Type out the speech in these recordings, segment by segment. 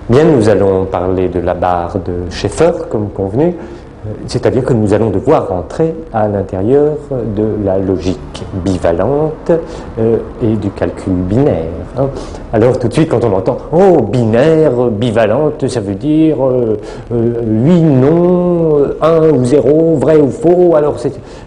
Bien, nous allons parler de la barre de Schaeffer, comme convenu, c'est-à-dire que nous allons devoir rentrer à l'intérieur de la logique bivalente et du calcul binaire. Hein. Alors tout de suite, quand on entend « Oh, binaire, bivalente », ça veut dire oui, non, 1 ou 0, vrai ou faux, alors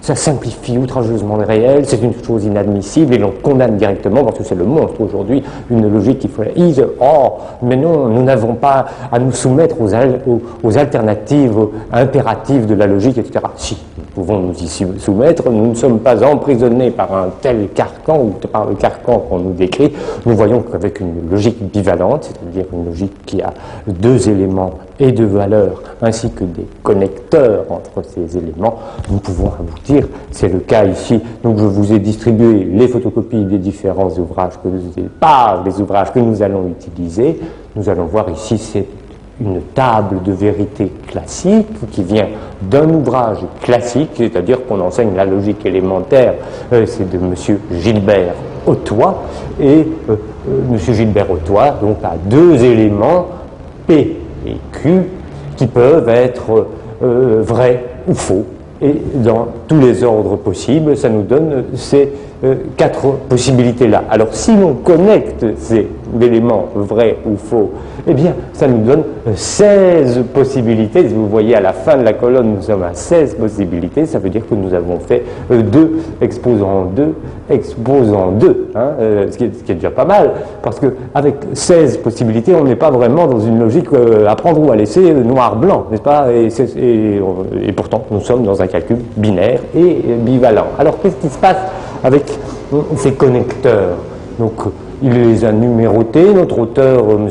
ça simplifie outrageusement le réel, c'est une chose inadmissible et l'on condamne directement, parce que c'est le monstre aujourd'hui, une logique qui fait « either or », mais non, nous n'avons pas à nous soumettre aux alternatives impératives de la logique, etc. Si, nous pouvons nous y soumettre, nous ne sommes pas emprisonnés par un tel carcan, ou par le carcan qu'on nous décrit. Nous voyons qu'avec une logique bivalente, c'est-à-dire une logique qui a 2 éléments et 2 valeurs, ainsi que des connecteurs entre ces éléments, nous pouvons aboutir. C'est le cas ici. Donc je vous ai distribué les photocopies des différents ouvrages, des ouvrages que nous allons utiliser. Nous allons voir ici, c'est une table de vérité classique qui vient d'un ouvrage classique, c'est-à-dire qu'on enseigne la logique élémentaire, c'est de M. Gilbert Ottois, et M. Gilbert Ottois donc a 2 éléments, P et Q, qui peuvent être vrais ou faux, et dans tous les ordres possibles, ça nous donne ces 4 possibilités-là. Alors, si l'on connecte ces éléments vrais ou faux, eh bien, ça nous donne 16 possibilités. Si vous voyez à la fin de la colonne, nous sommes à 16 possibilités. Ça veut dire que nous avons fait 2 exposant 2, exposant 2, hein, ce qui est déjà pas mal, parce qu'avec 16 possibilités, on n'est pas vraiment dans une logique à prendre ou à laisser noir-blanc, n'est-ce pas, et pourtant, nous sommes dans un calcul binaire et bivalent. Alors, qu'est-ce qui se passe avec ces connecteurs? Donc, il les a numérotés. Notre auteur, M.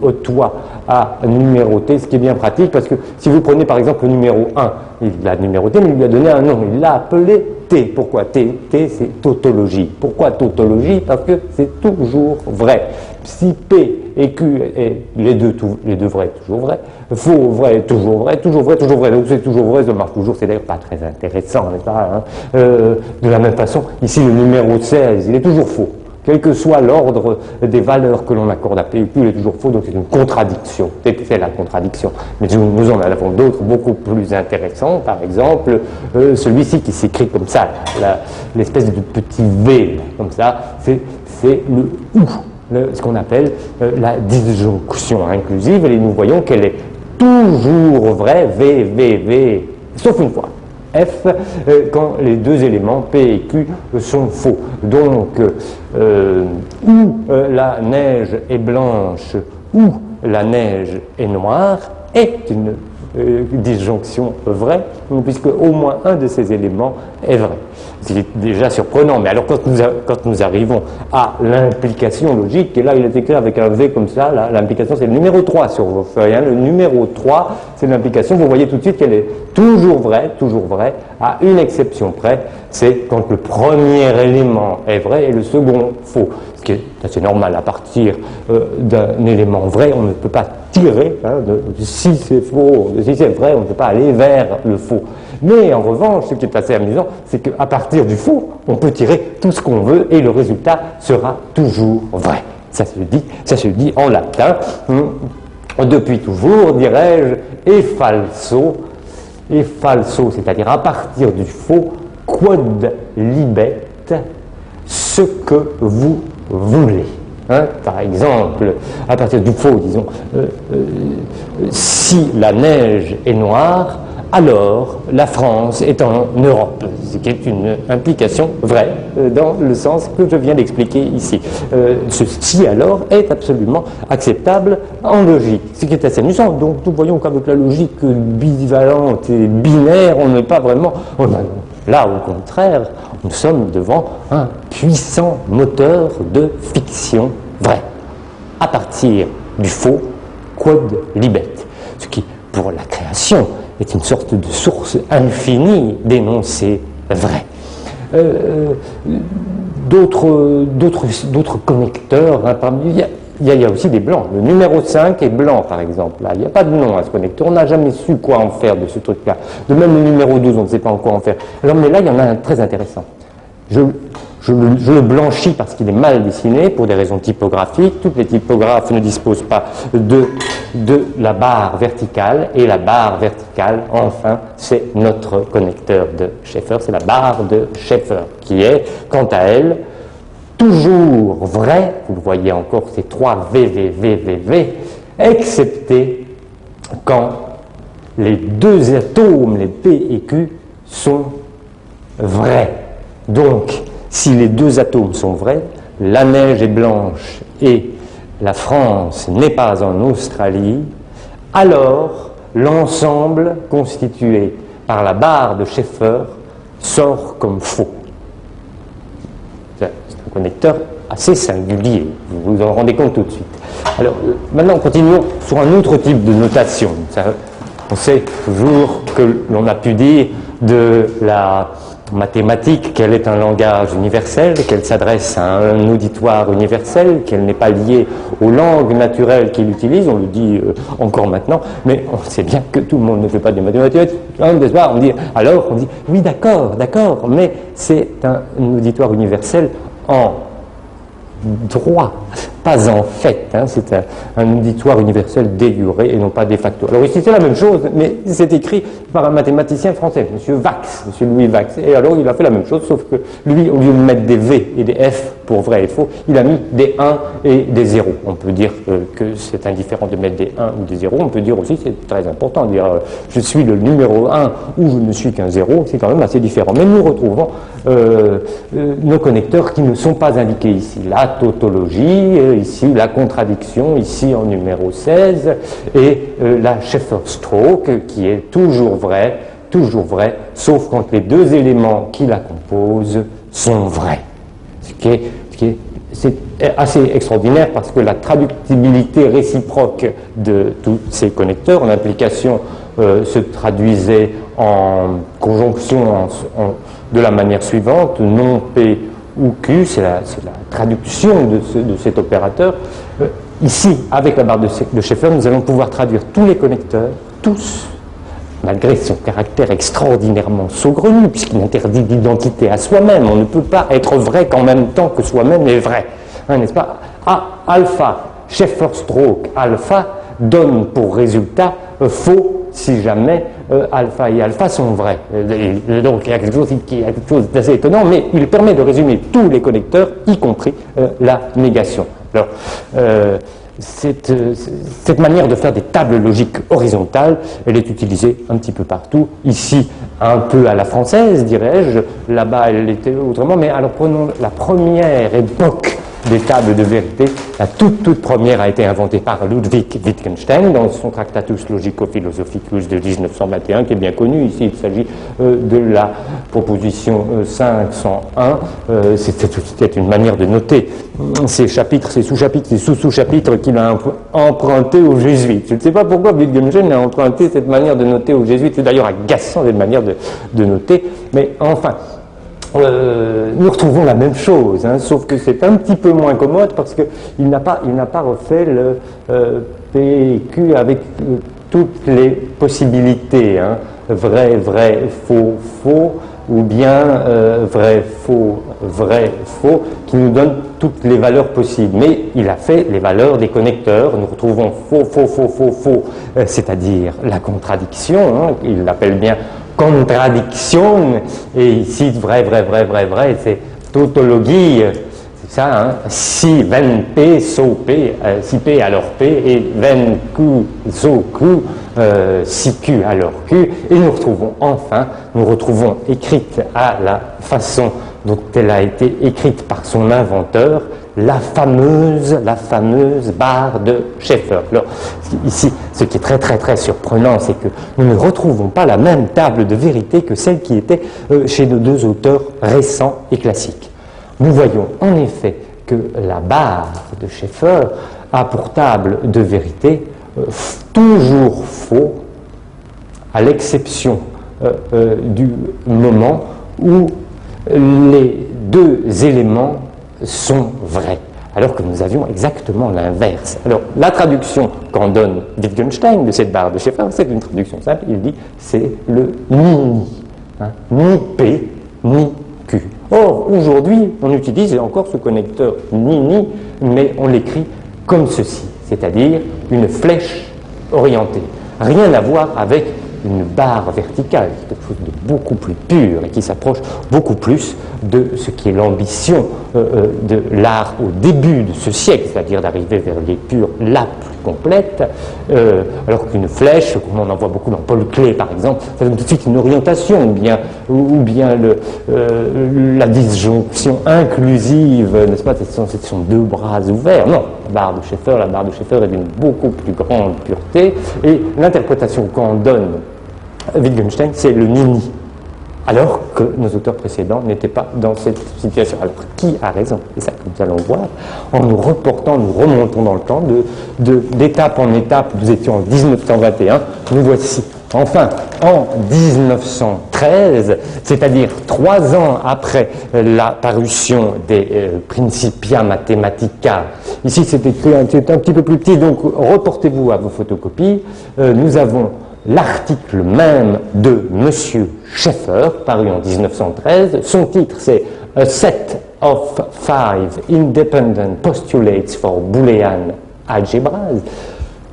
Ottois, a numéroté, ce qui est bien pratique, parce que si vous prenez par exemple le numéro 1, il l'a numéroté, mais il lui a donné un nom. Il l'a appelé T. Pourquoi T? T, c'est tautologie. Pourquoi tautologie? Parce que c'est toujours vrai. Si P et Q, les deux vrais, toujours vrai, faux, vrai, toujours vrai, toujours vrai, toujours vrai. Donc c'est toujours vrai, ça marche toujours, c'est d'ailleurs pas très intéressant, n'est-ce pas, hein? De la même façon, ici le numéro 16, il est toujours faux. Quel que soit l'ordre des valeurs que l'on accorde à P et Q, il est toujours faux, donc c'est une contradiction. C'est la contradiction. Mais nous en avons d'autres beaucoup plus intéressants, par exemple, celui-ci qui s'écrit comme ça, l'espèce de petit V, comme ça, c'est le OU. Ce qu'on appelle la disjonction inclusive, et nous voyons qu'elle est toujours vraie, V, sauf une fois, F, quand les 2 éléments, P et Q, sont faux. Donc, où la neige est blanche, ou la neige est noire, est une disjonction vraie, puisque au moins un de ces éléments est vrai. C'est déjà surprenant, mais alors quand nous arrivons à l'implication logique, et là il est écrit avec un V comme ça, l'implication c'est le numéro 3 sur vos feuilles, hein, le numéro 3 c'est l'implication, vous voyez tout de suite qu'elle est toujours vraie, à une exception près, c'est quand le premier élément est vrai et le second faux. Ce qui est assez normal, à partir d'un élément vrai, on ne peut pas tirer, hein, si c'est faux, si c'est vrai, on ne peut pas aller vers le faux. Mais en revanche, ce qui est assez amusant, c'est qu'à partir du faux, on peut tirer tout ce qu'on veut et le résultat sera toujours vrai. Ça se dit en latin, depuis toujours, dirais-je, et falso, c'est-à-dire à partir du faux, quod libet, ce que vous voulez. Hein, par exemple, à partir du faux, disons, si la neige est noire, alors la France est en Europe, ce qui est une implication vraie dans le sens que je viens d'expliquer ici. Ceci alors est absolument acceptable en logique, ce qui est assez amusant. Donc nous voyons qu'avec la logique bivalente et binaire, on n'est pas vraiment... Là, au contraire, nous sommes devant un puissant moteur de fiction vraie, à partir du faux, quod libet, ce qui, pour la création, est une sorte de source infinie d'énoncés vrais. D'autres connecteurs, hein, il y a aussi des blancs. Le numéro 5 est blanc, par exemple. Là, il n'y a pas de nom à ce connecteur. On n'a jamais su quoi en faire de ce truc-là. De même, le numéro 12, on ne sait pas en quoi en faire. Alors, mais là, il y en a un très intéressant. Je je le blanchis parce qu'il est mal dessiné pour des raisons typographiques. Toutes les typographes ne disposent pas de la barre verticale, et la barre verticale, enfin, c'est notre connecteur de Schaeffer, c'est la barre de Schaeffer, qui est, quant à elle, toujours vraie. Vous voyez encore ces 3 VVVVV, excepté quand les 2 atomes, les P et Q, sont vrais. Donc, si les 2 atomes sont vrais, la neige est blanche et la France n'est pas en Australie, alors l'ensemble constitué par la barre de Schaeffer sort comme faux. C'est un connecteur assez singulier, vous vous en rendez compte tout de suite. Alors, maintenant, continuons sur un autre type de notation. On sait toujours que l'on a pu dire de la mathématique qu'elle est un langage universel, qu'elle s'adresse à un auditoire universel, qu'elle n'est pas liée aux langues naturelles qu'il utilise, on le dit encore maintenant, mais on sait bien que tout le monde ne fait pas des mathématiques, n'est-ce pas? On dit oui d'accord, mais c'est un auditoire universel en droit, pas en fait, hein, c'est un auditoire universel de jure et non pas de facto. Alors ici c'est la même chose, mais c'est écrit par un mathématicien français, M. Vax, M. Louis Vax, et alors il a fait la même chose, sauf que lui, au lieu de mettre des V et des F pour vrai et faux, il a mis des 1 et des 0. On peut dire que c'est indifférent de mettre des 1 ou des 0, on peut dire aussi, c'est très important, de dire je suis le numéro 1 ou je ne suis qu'un 0, c'est quand même assez différent. Mais nous retrouvons nos connecteurs qui ne sont pas indiqués ici. La tautologie, ici la contradiction, ici en numéro 16, et la Schaeffer-Stroke qui est toujours vraie, sauf quand les 2 éléments qui la composent sont vrais. C'est assez extraordinaire parce que la traductibilité réciproque de tous ces connecteurs en application se traduisait en conjonction de la manière suivante, non P ou Q, c'est la traduction de cet opérateur. Ici, avec la barre de Schaeffer, nous allons pouvoir traduire tous les connecteurs, tous, malgré son caractère extraordinairement saugrenu, puisqu'il interdit l'identité à soi-même. On ne peut pas être vrai qu'en même temps que soi-même est vrai. Hein, n'est-ce pas? Alpha, Schaeffer-Stroke alpha donne pour résultat faux si jamais alpha et alpha sont vrais. Donc il y a quelque chose d'assez étonnant, mais il permet de résumer tous les connecteurs, y compris la négation. Alors, cette manière de faire des tables logiques horizontales, elle est utilisée un petit peu partout. Ici, un peu à la française, dirais-je. Là-bas, elle était autrement. Mais alors, prenons la première époque des tables de vérité. La toute première a été inventée par Ludwig Wittgenstein dans son Tractatus Logico-Philosophicus de 1921, qui est bien connu. Ici, il s'agit de la proposition 501. C'était une manière de noter ces chapitres, ces sous-chapitres, ces sous-sous-chapitres qu'il a emprunté aux jésuites. Je ne sais pas pourquoi Wittgenstein a emprunté cette manière de noter aux jésuites. C'est d'ailleurs agaçant, cette manière de noter. Mais enfin, nous retrouvons la même chose, hein, sauf que c'est un petit peu moins commode parce qu'il n'a pas refait le PQ avec toutes les possibilités, hein, vrai, faux, ou bien vrai, faux, qui nous donne toutes les valeurs possibles. Mais il a fait les valeurs des connecteurs. Nous retrouvons faux, c'est-à-dire la contradiction, hein, il l'appelle bien contradiction, et ici vrai, c'est tautologie, c'est ça, hein? Si ven P, so P, si P alors P, et ven Q, so Q, si Q alors Q, et nous retrouvons écrite à la façon dont elle a été écrite par son inventeur, la fameuse barre de Schaeffer. Alors, ici, ce qui est très surprenant, c'est que nous ne retrouvons pas la même table de vérité que celle qui était chez nos 2 auteurs récents et classiques. Nous voyons en effet que la barre de Schaeffer a pour table de vérité toujours faux, à l'exception du moment où les 2 éléments sont vrais, alors que nous avions exactement l'inverse. Alors, la traduction qu'en donne Wittgenstein de cette barre de Schaeffer, c'est une traduction simple, il dit c'est le ni, hein, ni P, ni Q. Or, aujourd'hui, on utilise encore ce connecteur NINI, mais on l'écrit comme ceci, c'est-à-dire une flèche orientée. Rien à voir avec une barre verticale, quelque chose de beaucoup plus pur et qui s'approche beaucoup plus de ce qui est l'ambition de l'art au début de ce siècle, c'est-à-dire d'arriver vers l'épure la plus complète, alors qu'une flèche, comme on en voit beaucoup dans Paul Klee par exemple, ça donne tout de suite une orientation, ou bien la disjonction inclusive, n'est-ce pas, ce sont deux bras ouverts. Non, la barre de Schaeffer est d'une beaucoup plus grande pureté, et l'interprétation qu'on donne Wittgenstein, c'est le NINI, alors que nos auteurs précédents n'étaient pas dans cette situation. Alors, qui a raison? C'est ça que nous allons voir en nous reportant, nous remontons dans le temps, d'étape en étape. Nous étions en 1921, nous voici enfin en 1913, c'est-à-dire 3 ans après la parution des Principia Mathematica. Ici, c'est écrit un petit peu plus petit, donc reportez-vous à vos photocopies. Nous avons l'article même de M. Schaeffer, paru en 1913. Son titre, c'est « A set of 5 independent postulates for Boolean algebras »,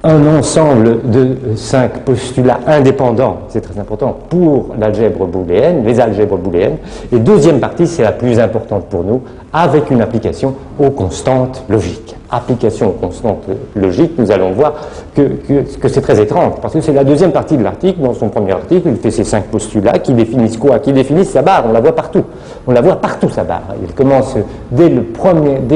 un ensemble de 5 postulats indépendants, c'est très important, pour l'algèbre booléenne, les algèbres booléennes. Et deuxième partie, c'est la plus importante pour nous, avec une application aux constantes logiques. Application aux constantes logiques, nous allons voir que c'est très étrange, parce que c'est la deuxième partie de l'article. Dans son premier article, il fait ces 5 postulats qui définissent quoi? Qui définissent sa barre, on la voit partout. On la voit partout, sa barre. Il commence dès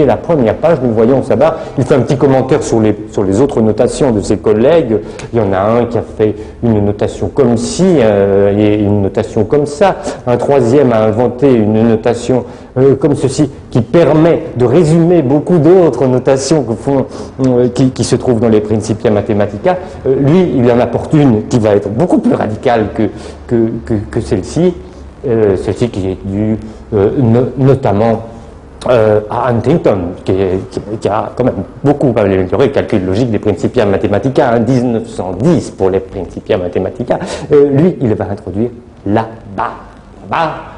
la première page, nous voyons sa barre. Il fait un petit commentaire sur les autres notations de ses collègues. Il y en a un qui a fait une notation comme ci et une notation comme ça. Un troisième a inventé une notation comme ceci, qui permet de résumer beaucoup d'autres notations qui se trouvent dans les Principia Mathematica. Lui, il en apporte une qui va être beaucoup plus radicale que celle-ci, celle-ci qui est due notamment à Huntington, qui a quand même beaucoup amélioré le calcul logique des Principia Mathematica, 1910 pour les Principia Mathematica. Lui, il va introduire la barre.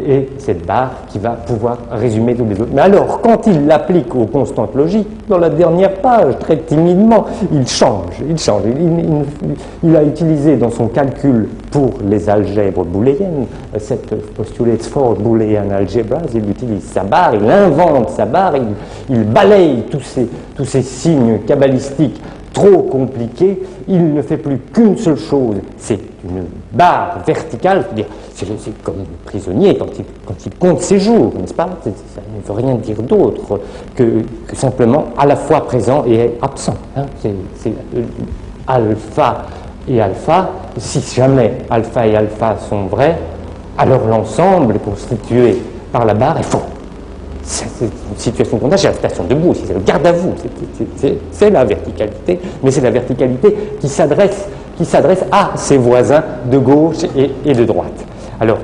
Et cette barre qui va pouvoir résumer tous les autres. Mais alors, quand il l'applique aux constantes logiques, dans la dernière page, très timidement, il change. Il a utilisé dans son calcul pour les algèbres booléennes, cette postulate for Boolean algebras, il utilise sa barre, il invente sa barre, il balaye tous ces signes cabalistiques trop compliqué, il ne fait plus qu'une seule chose, c'est une barre verticale, c'est-à-dire c'est comme un prisonnier quand il compte ses jours, n'est-ce pas? Ça ne veut rien dire d'autre que simplement à la fois présent et absent. Hein? C'est alpha et alpha. Si jamais alpha et alpha sont vrais, alors l'ensemble constitué par la barre est faux. C'est une situation qu'on a, c'est la station debout, c'est le garde à vous, c'est la verticalité, mais c'est la verticalité qui s'adresse à ses voisins de gauche et de droite. Alors,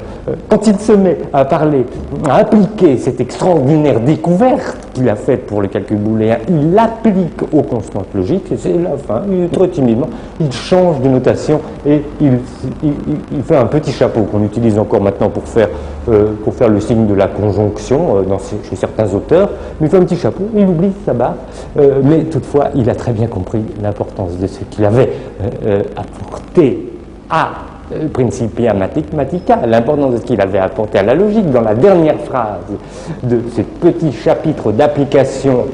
quand il se met à parler, à appliquer cette extraordinaire découverte qu'il a faite pour le calcul booléen, il l'applique aux constantes logiques, et c'est la fin, très timidement, il change de notation et il fait un petit chapeau qu'on utilise encore maintenant pour faire le signe de la conjonction chez certains auteurs, mais il fait un petit chapeau, il oublie sa barre, mais toutefois, il a très bien compris l'importance de ce qu'il avait apporté à Principia Mathematica, l'importance de ce qu'il avait apporté à la logique. Dans la dernière phrase de ce petit chapitre d'application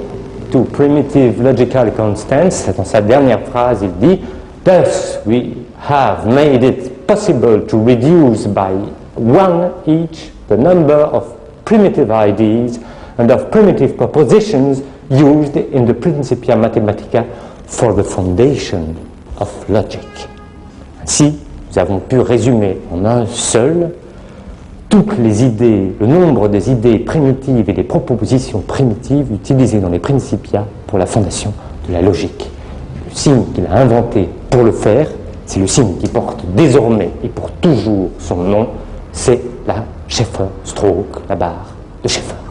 to primitive logical constants, dans sa dernière phrase, il dit « Thus we have made it possible to reduce by 1 each the number of primitive ideas and of primitive propositions used in the Principia Mathematica for the foundation of logic. » Ainsi, nous avons pu résumer en un seul toutes les idées, le nombre des idées primitives et des propositions primitives utilisées dans les Principia pour la fondation de la logique. Le signe qu'il a inventé pour le faire, c'est le signe qui porte désormais et pour toujours son nom, c'est la Schaeffer stroke, la barre de Schaeffer.